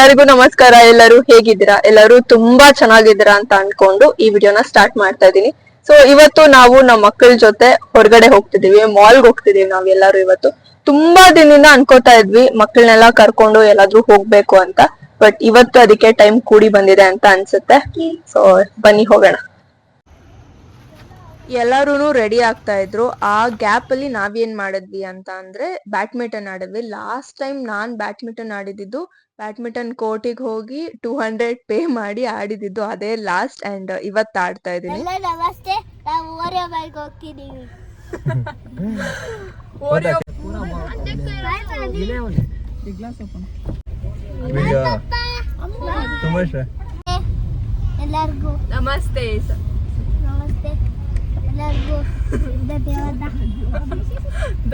ಎಲ್ಲರಿಗೂ ನಮಸ್ಕಾರ. ಎಲ್ಲರೂ ಹೇಗಿದ್ದೀರಾ? ಎಲ್ಲರೂ ತುಂಬಾ ಚೆನ್ನಾಗಿದ್ದೀರಾ ಅಂತ ಅನ್ಕೊಂಡು ಈ ವಿಡಿಯೋನ ಸ್ಟಾರ್ಟ್ ಮಾಡ್ತಾ ಇದೀನಿ. ಸೊ ಇವತ್ತು ನಾವು ನಮ್ಮ ಮಕ್ಕಳ ಜೊತೆ ಹೊರಗಡೆ ಹೋಗ್ತಿದೀವಿ, ಮಾಲ್ಗೆ ಹೋಗ್ತಿದೀವಿ ನಾವೆಲ್ಲರೂ. ಇವತ್ತು ತುಂಬಾ ದಿನದಿಂದ ಅನ್ಕೋತಾ ಇದ್ವಿ ಮಕ್ಕಳನ್ನೆಲ್ಲ ಕರ್ಕೊಂಡು ಎಲ್ಲಾದ್ರೂ ಹೋಗ್ಬೇಕು ಅಂತ. ಬಟ್ ಇವತ್ತು ಅದಕ್ಕೆ ಟೈಮ್ ಕೂಡಿ ಬಂದಿದೆ ಅಂತ ಅನ್ಸುತ್ತೆ. ಸೊ ಬನ್ನಿ ಹೋಗೋಣ. ಎಲ್ಲರೂ ರೆಡಿ ಆಗ್ತಾ ಇದ್ರು. ಆ ಗ್ಯಾಪ್ ಅಲ್ಲಿ ನಾವೇನ್ ಮಾಡಿದ್ವಿ ಅಂತ ಅಂದ್ರೆ ಬ್ಯಾಡ್ಮಿಂಟನ್ ಆಡಿದ್ವಿ. ಲಾಸ್ಟ್ ಟೈಮ್ ನಾನ್ ಬ್ಯಾಡ್ಮಿಂಟನ್ ಆಡಿದ್ದು ಬ್ಯಾಡ್ಮಿಂಟನ್ ಕೋರ್ಟಿಗೆ ಹೋಗಿ 200 ಪೇ ಮಾಡಿ ಆಡಿದ್ದು ಅದೇ ಲಾಸ್ಟ್. ಅಂಡ್ ಇವತ್ತು ಆಡ್ತಾ ಇದೀನಿ. ನಮಸ್ತೆ, ನಾವು ಓರಿಯೋ ಬೈಕ್ ಹೋಗ್ತಿದೀವಿ. ಎಲ್ಲರಿಗೂ ನಮಸ್ತೆ. ನಮಸ್ತೆ ಎಲ್ಲರಿಗೂ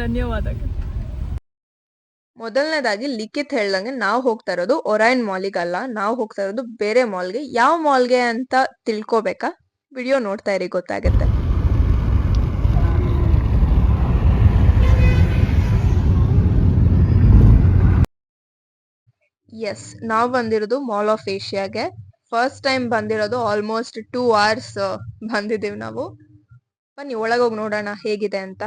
ಧನ್ಯವಾದಗಳು. ಮೊದಲನೇದಾಗಿ ಲಿಖಿತ್ ಹೇಳ್ದಂಗೆ ನಾವು ಹೋಗ್ತಾ ಇರೋದು ಒರೈನ್ ಮಾಲಿಗಲ್ಲ, ನಾವು ಹೋಗ್ತಾ ಇರೋದು ಬೇರೆ ಮಾಲ್ಗೆ. ಯಾವ ಮಾಲ್ಗೆ ಅಂತ ತಿಳ್ಕೊಬೇಕಾ? ವಿಡಿಯೋ ನೋಡ್ತಾ ಇರಿ, ಗೊತ್ತಾಗತ್ತೆ. ಎಸ್, ನಾವು ಬಂದಿರೋದು ಮಾಲ್ ಆಫ್ ಏಷ್ಯಾಗೆ. ಫಸ್ಟ್ ಟೈಮ್ ಬಂದಿರೋದು. ಆಲ್ಮೋಸ್ಟ್ 2 hours ಬಂದಿದ್ದೀವಿ ನಾವು. ಬನ್ನಿ ಒಳಗೋಗಿ ನೋಡೋಣ ಹೇಗಿದೆ ಅಂತ.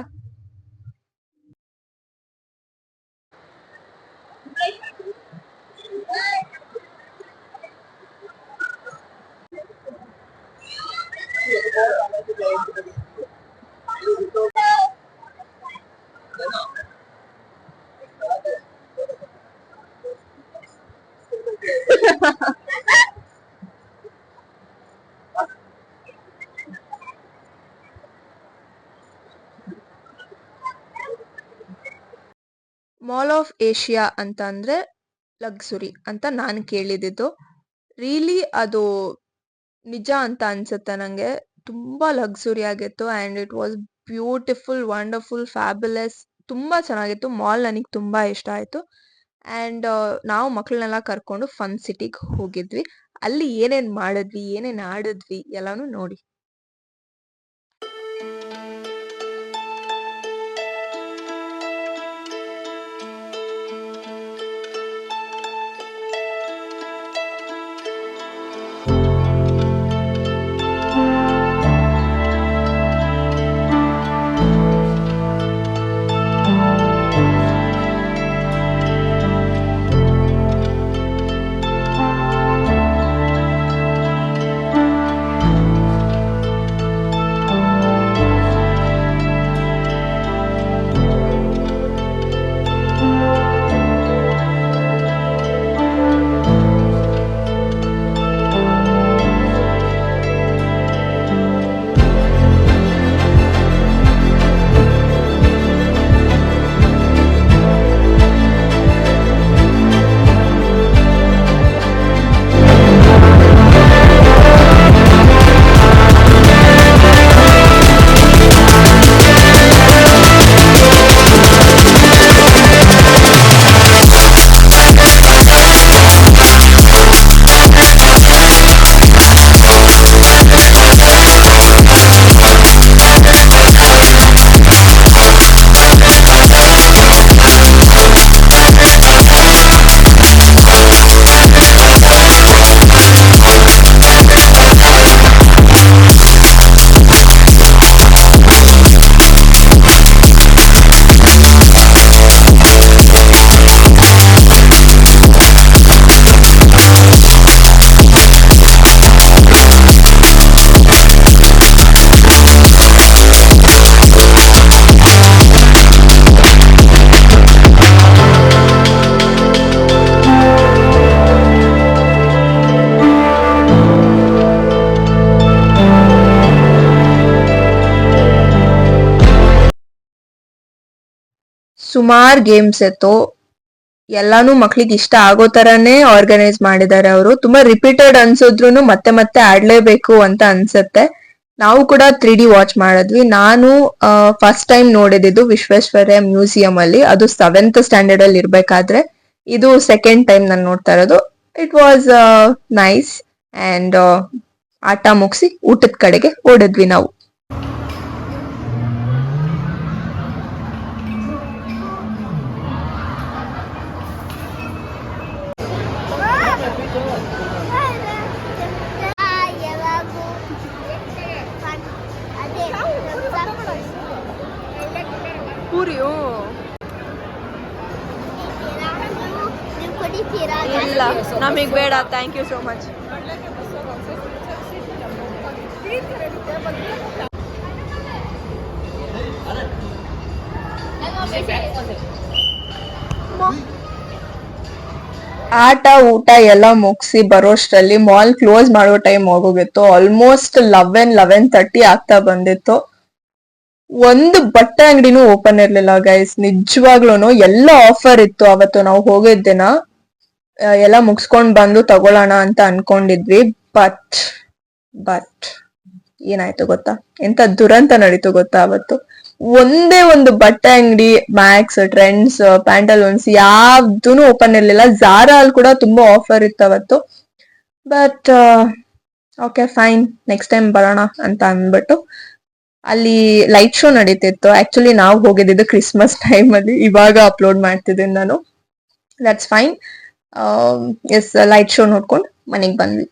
ಮಾಲ್ ಆಫ್ ಏಷ್ಯಾ ಅಂತ ಅಂದ್ರೆ ಲಕ್ಸುರಿ ಅಂತ ನಾನು ಕೇಳಿದ್ದು. ರಿಯಲಿ ಅದು ನಿಜ ಅಂತ ಅನ್ಸುತ್ತೆ ನಂಗೆ. ತುಂಬಾ ಲಕ್ಸುರಿ ಆಗಿತ್ತು and it was beautiful, wonderful, fabulous. ತುಂಬಾ ಚೆನ್ನಾಗಿತ್ತು. ಮಾಲ್ ನನಗೆ ತುಂಬಾ ಇಷ್ಟ ಆಯ್ತು. ಅಂಡ್ ನಾವು ಮಕ್ಕಳನ್ನೆಲ್ಲ ಕರ್ಕೊಂಡು ಫನ್ ಸಿಟಿಗೆ ಹೋಗಿದ್ವಿ. ಅಲ್ಲಿ ಏನೇನ್ ಮಾಡಿದ್ವಿ, ಏನೇನ್ ಆಡಿದ್ವಿ ಎಲ್ಲಾನು ನೋಡಿ. ಸುಮಾರು ಗೇಮ್ಸ್ ಇತ್ತು. ಎಲ್ಲಾನು ಮಕ್ಳಿಗೆ ಇಷ್ಟ ಆಗೋ ತರಾನೇ ಆರ್ಗನೈಸ್ ಮಾಡಿದ್ದಾರೆ ಅವರು. ತುಂಬಾ ರಿಪೀಟೆಡ್ ಅನ್ಸಿದ್ರು ಮತ್ತೆ ಮತ್ತೆ ಆಡ್ಲೇಬೇಕು ಅಂತ ಅನ್ಸುತ್ತೆ. ನಾವು ಕೂಡ 3D ವಾಚ್ ಮಾಡಿದ್ವಿ. ನಾನು ಫಸ್ಟ್ ಟೈಮ್ ನೋಡಿದ್ದು ವಿಶ್ವೇಶ್ವರಯ್ಯ ಮ್ಯೂಸಿಯಂ ಅಲ್ಲಿ, ಅದು 7th ಸ್ಟ್ಯಾಂಡರ್ಡ್ ಅಲ್ಲಿ ಇರ್ಬೇಕಾದ್ರೆ. ಇದು ಸೆಕೆಂಡ್ ಟೈಮ್ ನಾನು ನೋಡ್ತಾ ಇರೋದು. It was nice. ಅಂಡ್ ಆಟ ಮುಗಿಸಿ ಊಟದ ಕಡೆಗೆ ಓಡಿದ್ವಿ ನಾವು. ಹೊಡಿತೀರಾ ಇಲ್ಲ ನಮಗೆ ಬೇಡ, ಥ್ಯಾಂಕ್ ಯು ಸೋ ಮಚ್. ಆಟ ಊಟ ಎಲ್ಲ ಮುಗಿಸಿ ಬರೋಷ್ಟರಲ್ಲಿ ಮಾಲ್ ಕ್ಲೋಸ್ ಮಾಡೋ ಟೈಮ್ ಆಗೋಗಿತ್ತು. ಆಲ್ಮೋಸ್ಟ್ 11:30 ಆಗ್ತಾ ಬಂದಿತ್ತು. ಒಂದು ಬಟ್ಟೆ ಅಂಗಡಿನೂ ಓಪನ್ ಇರ್ಲಿಲ್ಲ ಗೈಸ್, ನಿಜವಾಗ್ಲೂನು. ಎಲ್ಲ ಆಫರ್ ಇತ್ತು ಅವತ್ತು ನಾವು ಹೋಗಿದ್ದ ದಿನ. ಎಲ್ಲ ಮುಗಿಸ್ಕೊಂಡ್ ಬಂದು ತಗೊಳ್ಳೋಣ ಅಂತ ಅನ್ಕೊಂಡಿದ್ವಿ. ಬಟ್ ಏನಾಯ್ತು ಗೊತ್ತಾ, ಎಂತ ದುರಂತ ನಡೀತು ಗೊತ್ತಾ ಅವತ್ತು. ಒಂದೇ ಒಂದು ಬಟ್ಟೆ ಅಂಗಡಿ, ಮ್ಯಾಕ್ಸ್, ಟ್ರೆಂಡ್ಸ್, ಪ್ಯಾಂಟಲೂನ್ಸ್ ಯಾವ್ದೂ ಓಪನ್ ಇರ್ಲಿಲ್ಲ. ಝಾರಾ ಅಲ್ಲಿ ಕೂಡ ತುಂಬಾ ಆಫರ್ ಇತ್ತು ಅವತ್ತು. But okay fine, next time ಬರೋಣ ಅಂತ ಅಂದ್ಬಿಟ್ಟು ಅಲ್ಲಿ ಲೈಟ್ ಶೋ ನಡೀತಿತ್ತು. ಆಕ್ಚುಲಿ ನಾವು ಹೋಗಿದ್ದು ಕ್ರಿಸ್ಮಸ್ ಟೈಮ್ ಅಲ್ಲಿ, ಇವಾಗ ಅಪ್ಲೋಡ್ ಮಾಡ್ತಿದ್ದೀನಿ ನಾನು. That's fine. Yes, light show ನೋಡ್ಕೊಂಡು ಮನೆಗೆ ಬಂದ್ವಿ.